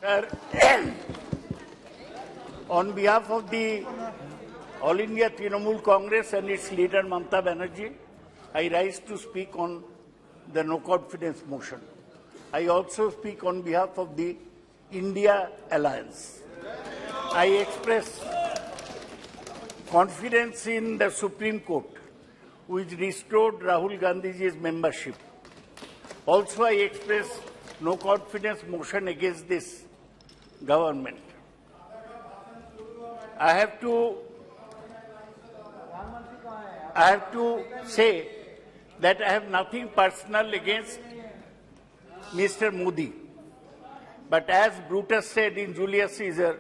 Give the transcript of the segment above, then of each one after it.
Sir, on behalf of the All India Trinamool Congress and its leader Mamata Banerjee, I rise to speak on the no confidence motion. I also speak on behalf of the India Alliance. I express confidence in the Supreme Court, which restored Rahul Gandhi's membership. Also, I express no confidence motion against this government. I have to say that I have nothing personal against Mr. Modi. But as Brutus said in Julius Caesar,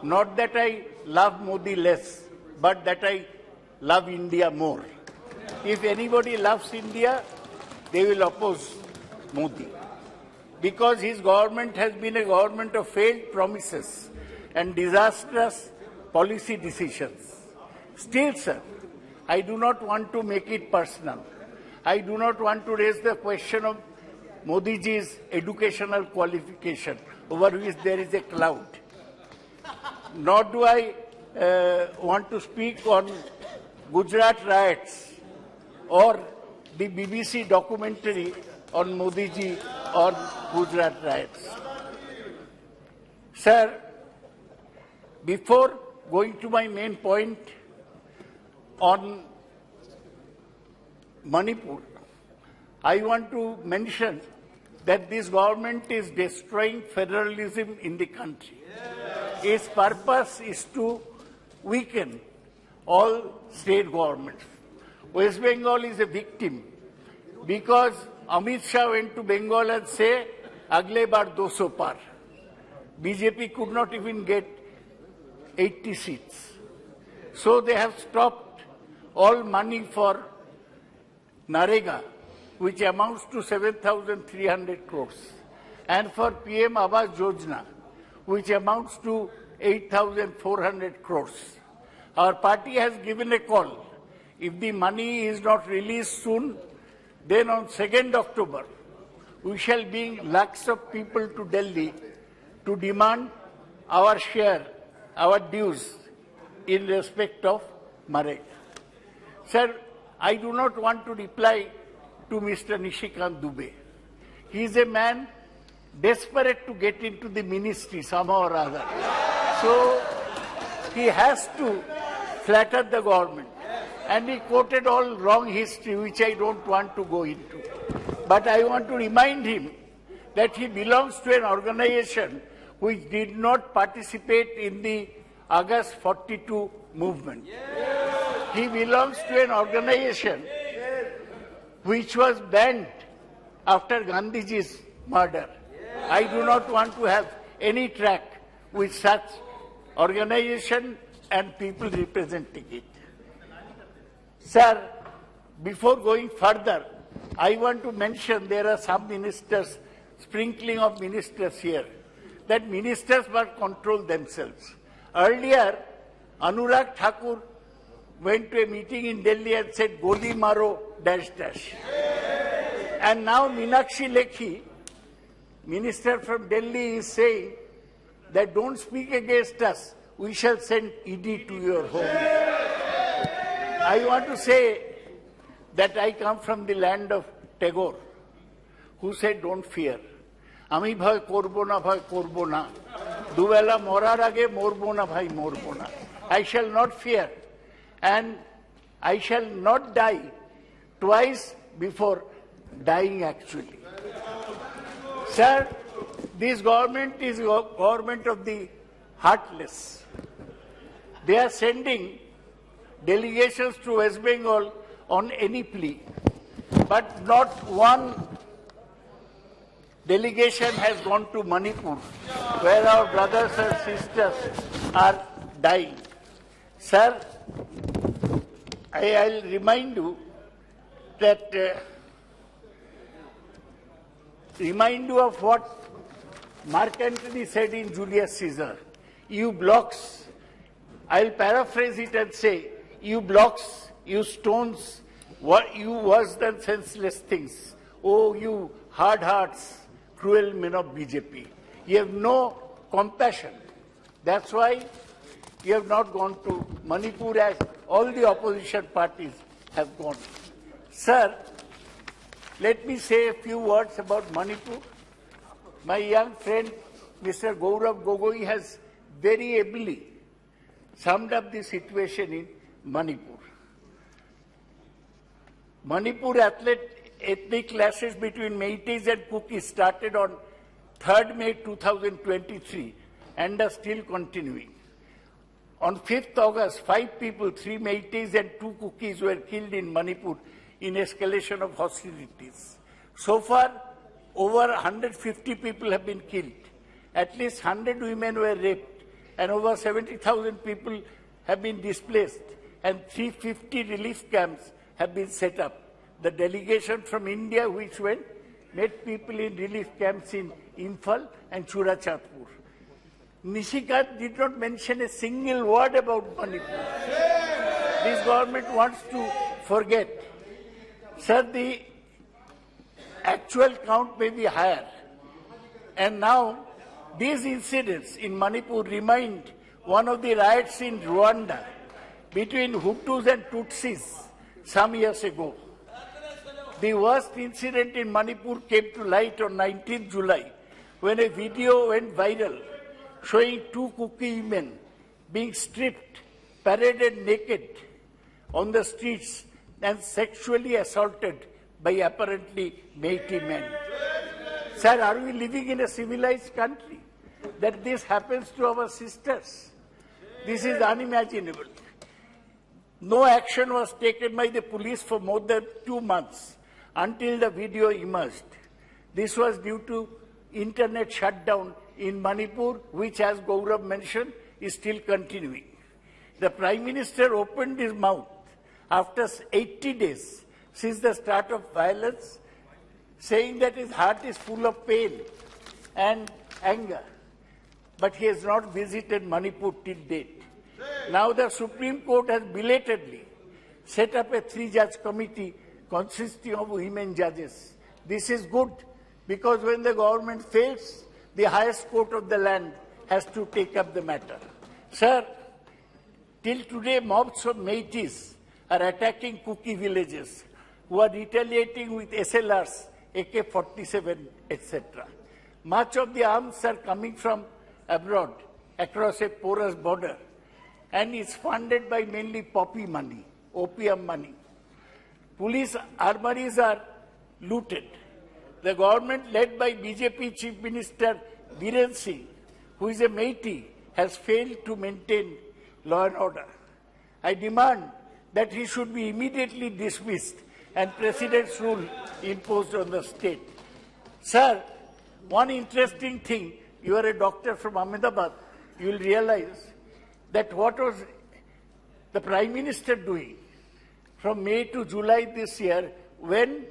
not that I love Modi less, but that I love India more. If anybody loves India, they will oppose Modi. Because his government has been a government of failed promises and disastrous policy decisions. Still, sir, I do not want to make it personal. I do not want to raise the question of Modi ji's educational qualification, over which there is a cloud. Nor do I want to speak on Gujarat riots or the BBC documentary on Modi ji on Gujarat riots. Sir, before going to my main point on Manipur, I want to mention that this government is destroying federalism in the country. Its purpose is to weaken all state governments. West Bengal is a victim because Amit Shah went to Bengal and said, "Agle bar 200 par." BJP could not even get 80 seats. So they have stopped all money for Narega, which amounts to 7,300 crores, and for PM Awas Yojana, which amounts to 8,400 crores. Our party has given a call. If the money is not released soon, then on 2nd October, we shall bring lakhs of people to Delhi to demand our share, our dues in respect of Marek. Sir, I do not want to reply to Mr. Nishikant Dubey. He is a man desperate to get into the ministry somehow or other. So he has to flatter the government. And he quoted all wrong history, which I don't want to go into. But I want to remind him that he belongs to an organization which did not participate in the August 42 movement. He belongs to an organization which was banned after Gandhiji's murder. I do not want to have any track with such organization and people representing it. Sir, before going further, I want to mention there are some ministers, sprinkling of ministers here, that ministers must control themselves. Earlier, Anurag Thakur went to a meeting in Delhi and said, "Goli maro, dash dash." And now Meenakshi Lekhi, minister from Delhi, is saying that don't speak against us, we shall send ED to your home. I want to say that I come from the land of Tagore, who said, "Don't fear. Ami bhai korbo na bhai korbo na. Dubela morar age morbo na bhai morbo na." I shall not fear, and I shall not die twice before dying actually. Sir, this government is a government of the heartless. They are sending delegations to West Bengal on any plea, but not one delegation has gone to Manipur, where our brothers and sisters are dying. Sir, I'll remind you that of what Mark Antony said in Julius Caesar. You blocks, I'll paraphrase it and say, you blocks, you stones, you worse than senseless things. Oh, you hard hearts, cruel men of BJP. You have no compassion. That's why you have not gone to Manipur as all the opposition parties have gone. Sir, let me say a few words about Manipur. My young friend, Mr. Gaurav Gogoi, has very ably summed up the situation in Manipur. Manipur ethnic clashes between Meiteis and Kukis started on 3rd May 2023 and are still continuing. On 5th August, 5 people, 3 Meiteis and 2 Kukis were killed in Manipur in escalation of hostilities. So far, over 150 people have been killed. At least 100 women were raped and over 70,000 people have been displaced and 350 relief camps have been set up. The delegation from India which went met people in relief camps in Imphal and Churachandpur. Nishikant did not mention a single word about Manipur. This government wants to forget. Sir, the actual count may be higher. And now, these incidents in Manipur remind one of the riots in Rwanda between Hutus and Tutsis some years ago. The worst incident in Manipur came to light on 19th July when a video went viral showing 2 Kuki women being stripped, paraded naked on the streets and sexually assaulted by apparently Meitei men. Sir, are we living in a civilized country that this happens to our sisters? This is unimaginable. No action was taken by the police for more than 2 months until the video emerged. This was due to internet shutdown in Manipur, which, as Gaurav mentioned, is still continuing. The Prime Minister opened his mouth after 80 days since the start of violence, saying that his heart is full of pain and anger. But he has not visited Manipur till date. Now the Supreme Court has belatedly set up a 3-judge committee consisting of women judges. This is good because when the government fails, the highest court of the land has to take up the matter. Sir, till today mobs of Meiteis are attacking Kuki villages who are retaliating with SLRs, AK-47, etc. Much of the arms are coming from abroad across a porous border and is funded by mainly poppy money, opium money. Police armories are looted. The government led by BJP Chief Minister Biren Singh, who is a Meitei, has failed to maintain law and order. I demand that he should be immediately dismissed and President's rule imposed on the state. Sir, one interesting thing, you are a doctor from Ahmedabad, you will realize that what was the Prime Minister doing from May to July this year when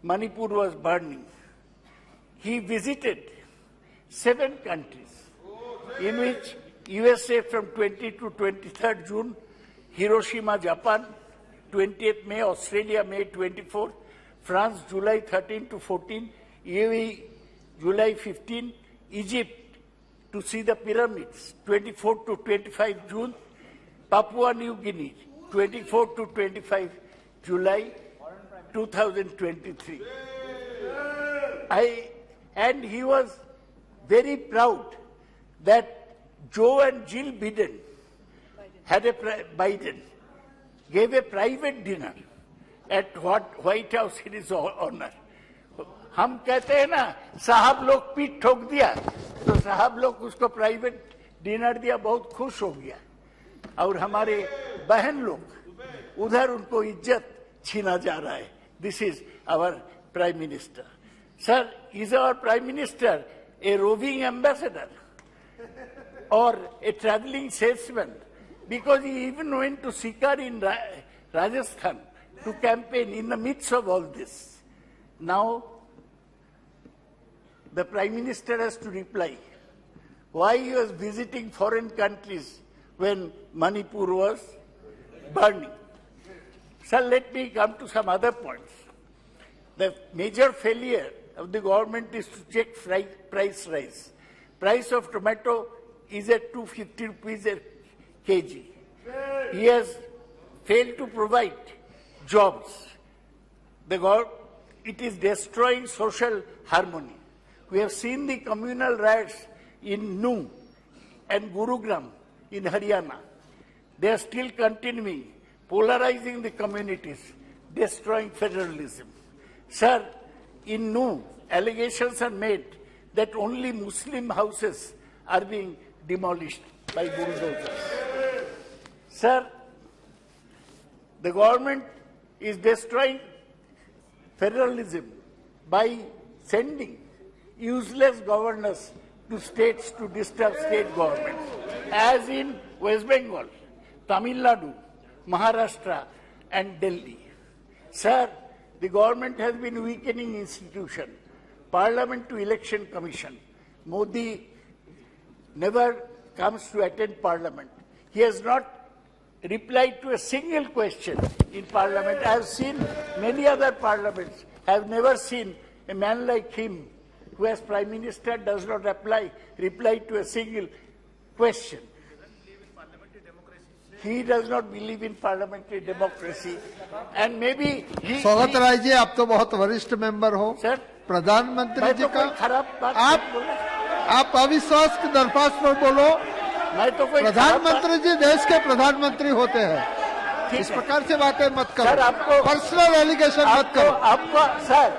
Manipur was burning. He visited 7 countries, in which USA from 20 to 23rd June, Hiroshima, Japan, 20th May, Australia, May 24, France, July 13 to 14, UAE, July 15, Egypt to see the pyramids, 24 to 25 June, Papua New Guinea, 24 to 25 July 2023. And he was very proud that Joe and Jill Biden gave a private dinner at White House in his honor. हम कहते हैं ना साहब लोग पीठ ठोक दिया तो साहब लोग उसको प्राइवेट डिनर दिया बहुत खुश हो गया और हमारे बहन लोग उधर उनको इज्जत छीना जा रहा है. This is our Prime Minister. Sir, is our Prime Minister a roving ambassador or a traveling salesman? Because he even went to Sikar in Rajasthan to campaign in the midst of all this. Now, the Prime Minister has to reply why he was visiting foreign countries when Manipur was burning. Sir, let me come to some other points. The major failure of the government is to check price rise. Price of tomato is at 250 rupees a kg. He has failed to provide jobs. It is destroying social harmony. We have seen the communal riots in Nuh and Gurugram in Haryana. They are still continuing, polarizing the communities, destroying federalism. Sir, in Nuh, allegations are made that only Muslim houses are being demolished by bulldozers. Sir, the government is destroying federalism by sending useless governors to states to disturb state governments, as in West Bengal, Tamil Nadu, Maharashtra and Delhi. Sir, the government has been weakening institutions, Parliament to Election Commission. Modi never comes to attend Parliament. He has not replied to a single question in Parliament. I have seen many other parliaments. I have never seen a man like him, who as Prime Minister does not reply to a single question. He does not believe in parliamentary democracy, and maybe he. Saugata Rai ji, आप तो बहुत वरिष्ठ member हो। Sir, प्रधानमंत्री जी का खराब बात आप अविश्वास की दरख्वास्त पर बोलो। मैं तो कोई प्रधानमंत्री जी देश के प्रधानमंत्री होते हैं, इस प्रकार से बातें मत करो। सर, आपको पर्सनल एलिगेशन मत करो। आपको सर,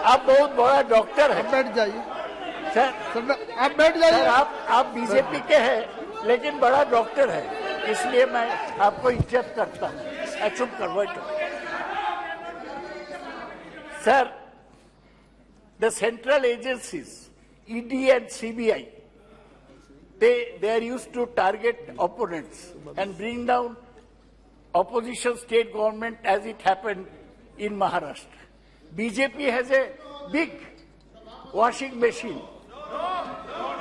आप बहुत बड़ा डॉक्टर हैं। बैठ जाइए सर, आप बैठ जाइए। आप बीजेपी के हैं, लेकिन बड़ा डॉक्टर है, इसलिए मैं आपको इज्जत करता हूँ। चुप करो sir, the central agencies, ED and CBI, they are used to target opponents and bring down opposition state government, as it happened in Maharashtra. BJP has a big washing machine.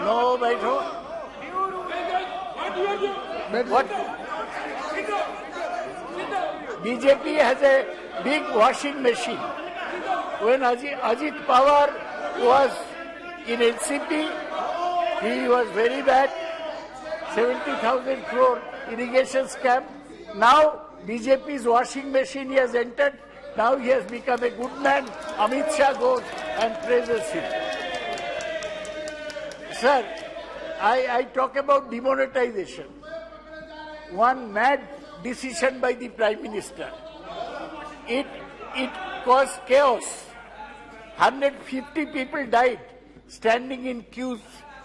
No, what? BJP has a big washing machine. When Ajit Pawar was in NCP, he was very bad, 70,000 crore irrigation scam. Now BJP's washing machine he has entered. Now he has become a good man. Amit Shah goes and praises him. Sir, I talk about demonetization. One mad decision by the Prime Minister. It caused chaos. 150 people died standing in queues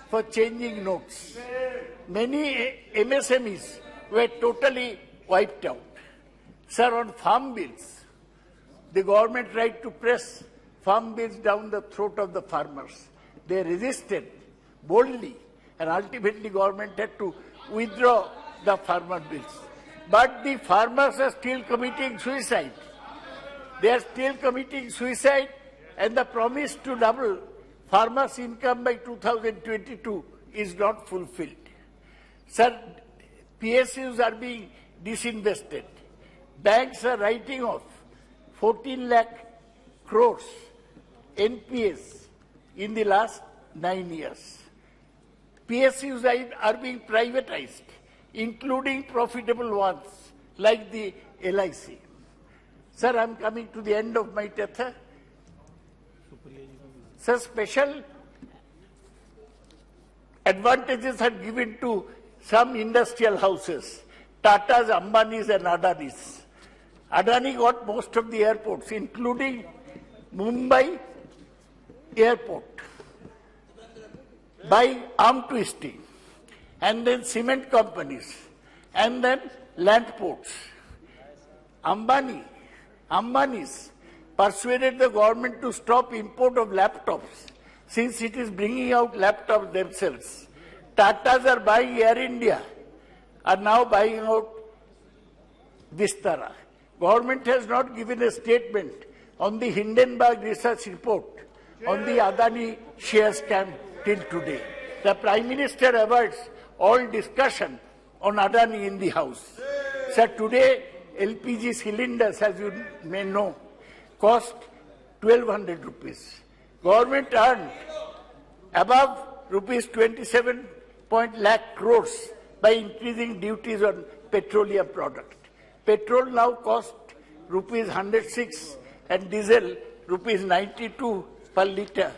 for changing notes. Many MSMEs were totally wiped out. Sir, on farm bills, the government tried to press farm bills down the throat of the farmers. They resisted boldly, and ultimately government had to withdraw the farmer bills. But the farmers are still committing suicide. They are still committing suicide, and the promise to double farmers' income by 2022 is not fulfilled. Sir, PSUs are being disinvested. Banks are writing off 14 lakh crores NPS in the last 9 years. PSUs are being privatized, including profitable ones like the LIC. Sir, I am coming to the end of my tether. Sir, special advantages are given to some industrial houses, Tatas, Ambanis and Adanis. Adani got most of the airports, including Mumbai airport, by arm twisting, and then cement companies, and then land ports. Ambani's persuaded the government to stop import of laptops, since it is bringing out laptops themselves. Tatas are buying Air India, are now buying out Vistara. Government has not given a statement on the Hindenburg research report on the Adani share scam till today. The Prime Minister avoids all discussion on Adani in the House. Sir, today LPG cylinders, as you may know, cost 1,200 rupees. Government earned above rupees 27 lakh crores by increasing duties on petroleum product. Petrol now costs rupees 106 and diesel rupees 92 per litre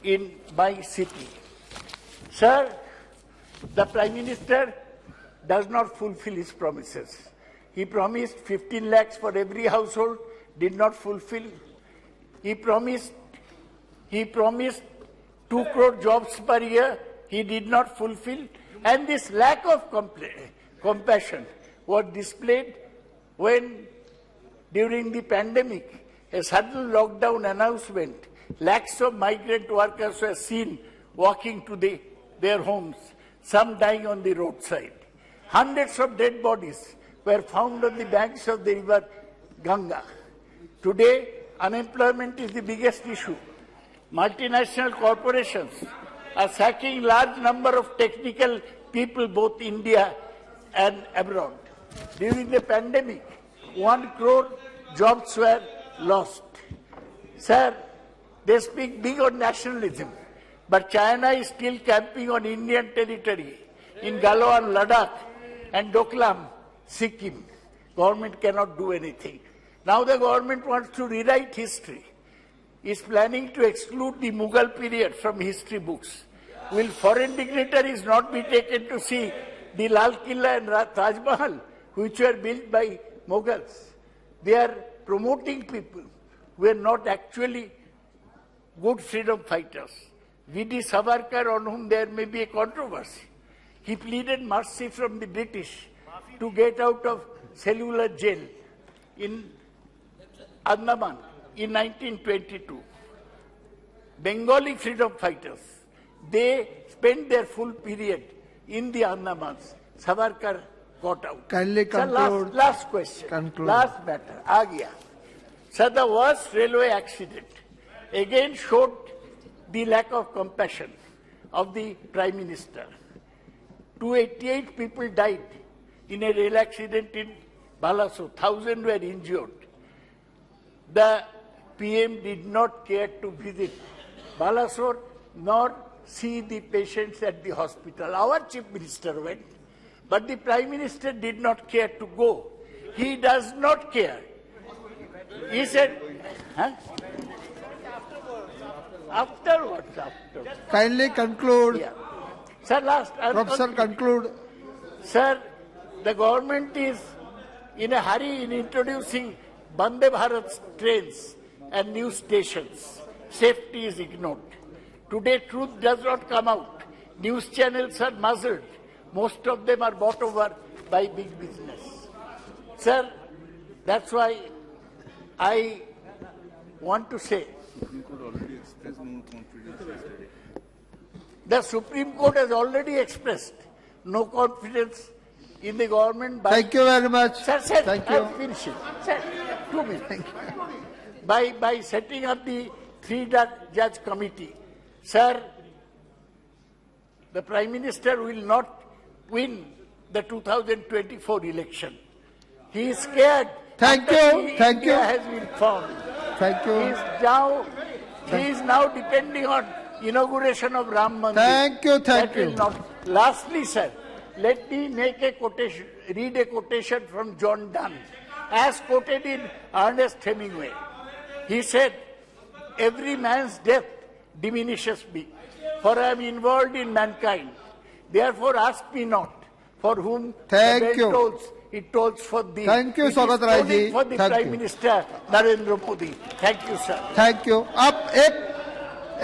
in my city. Sir, the Prime Minister does not fulfill his promises. He promised 15 lakhs for every household, did not fulfill. He promised 2 crore jobs per year, he did not fulfill. And this lack of compassion was displayed when, during the pandemic, a sudden lockdown announcement, lakhs of migrant workers were seen walking to their homes, some dying on the roadside. Hundreds of dead bodies were found on the banks of the river Ganga. Today, unemployment is the biggest issue. Multinational corporations are sacking large number of technical people, both India and abroad. During the pandemic, 1 crore jobs were lost. Sir, they speak big on nationalism, but China is still camping on Indian territory in Galwan, Ladakh, and Doklam, Sikkim. Government cannot do anything. Now the government wants to rewrite history. Is planning to exclude the Mughal period from history books. Will foreign dignitaries not be taken to see the Lal Killa and Taj Mahal, which were built by Mughals? They are promoting people who are not actually good freedom fighters. V.D. Savarkar, on whom there may be a controversy, he pleaded mercy from the British to get out of cellular jail in Andaman in 1922. Bengali freedom fighters, they spent their full period in the Andamans. Savarkar got out. Kindly conclude. Sir, last question. Conclude. Last matter. Agya. Sir, the worst railway accident again showed the lack of compassion of the Prime Minister. 288 people died in a rail accident in Balasore. 1,000 were injured. The PM did not care to visit Balasore nor see the patients at the hospital. Our Chief Minister went, but the Prime Minister did not care to go. He does not care. He said, huh? Afterwards. Kindly conclude. Yeah. Sir, last. Professor, conclude. Sir, the government is in a hurry in introducing Vande Bharat trains and new stations. Safety is ignored. Today, truth does not come out. News channels are muzzled. Most of them are bought over by big business. Sir, that's why I want to say the Supreme Court has already expressed no confidence in the government. Thank you very much. Sir, Thank you. I'm finishing. Sir, 2 minutes. By setting up the 3-judge committee, sir, the Prime Minister will not win the 2024 election. He is scared. Thank you. Thank you. India has been formed. Thank you. He is now depending on inauguration of Ram Mandir. Thank you. Thank That will you. not. Lastly, sir, let me make a quotation, read a quotation from John Donne, as quoted in Ernest Hemingway. He said, "Every man's death diminishes me, for I am involved in mankind. Therefore ask me not, for whom Thank the bell you. tolls, it tolls for thee." Thank you, It is Sougata Rai ji. tolling for the Thank Prime you. Minister Narendra Modi. Thank you, sir. Thank you. आप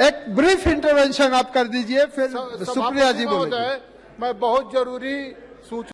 एक brief intervention आप कर दीजिए, फिर सुप्रिया जी बोलेंगे. मैं बहुत जरूरी सूचना